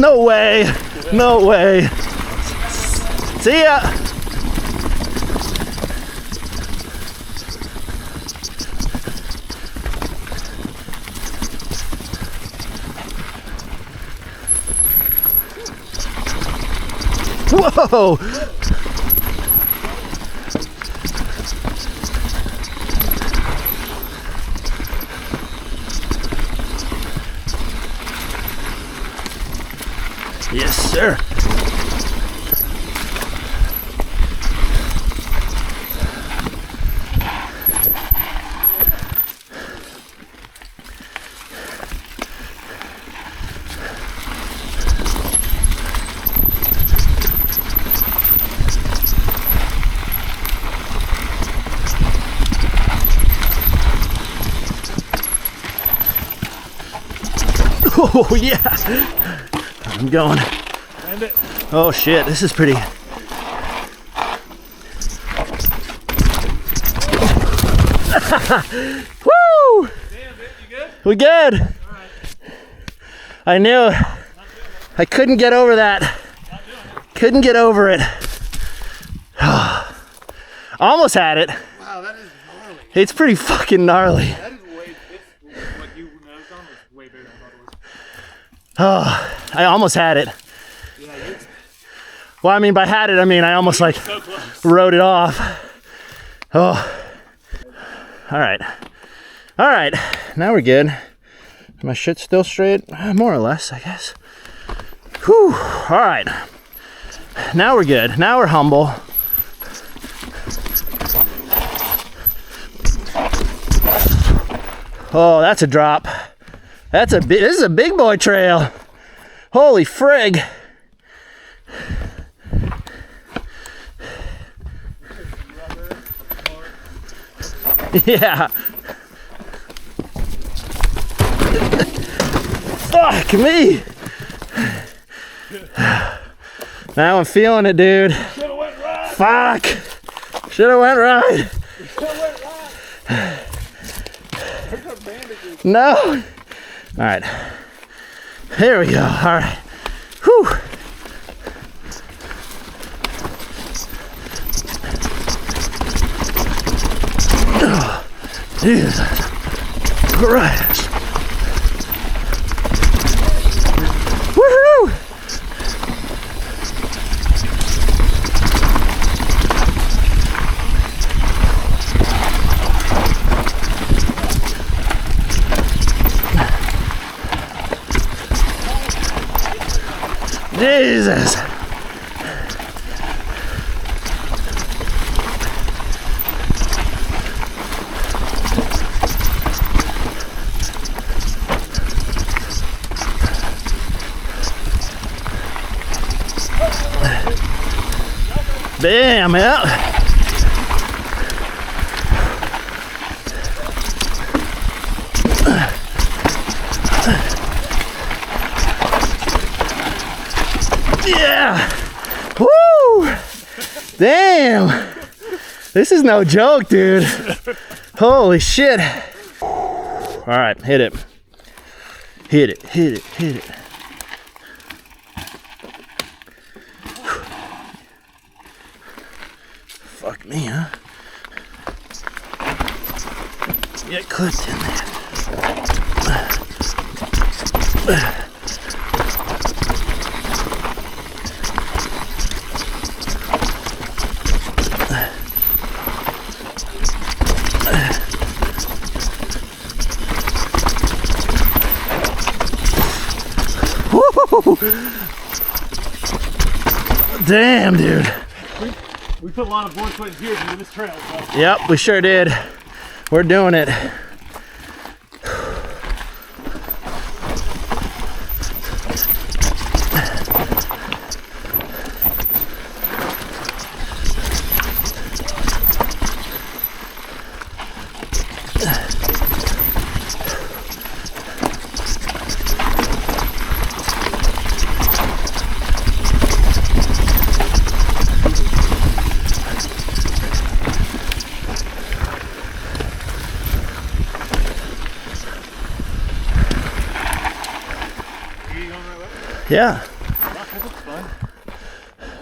No way. No way. See ya. Whoa. Yes, sir. Oh yeah, I'm going. Oh shit, this is pretty. Woo! Damn, dude, you good? We good. All right. I knew I couldn't get over that. Couldn't get over it. Almost had it. Wow, that is gnarly. It's pretty fucking gnarly. That is way, what you noticed on was way bigger than I thought it was. Oh, I almost had it. Yeah, it's Well, I mean, by had it, I mean I almost like so close. wrote it off. Oh. All right. All right. Now we're good. My shit's still straight? More or less, I guess. Whew. All right. Now we're good. Now we're humble. Oh, that's a drop. This is a big boy trail. Holy frig. Yeah. Fuck me. Now I'm feeling it, dude. Should've went right. Fuck. Should've went right. Should've went right. There's no bandages. No. All right. Here we go. All right. Whew. Oh, Jesus Christ. Woohoo! Jesus. Bam, yeah. Yeah. Woo. Damn. This is no joke, dude. Holy shit. All right, hit it. Hit it, hit it, hit it. Fuck me, huh? Get clipped in there. Damn, dude. We put a lot of blood, sweat, and tears into this trail, so. Yep, we sure did. We're doing it. Yeah. That looks fun.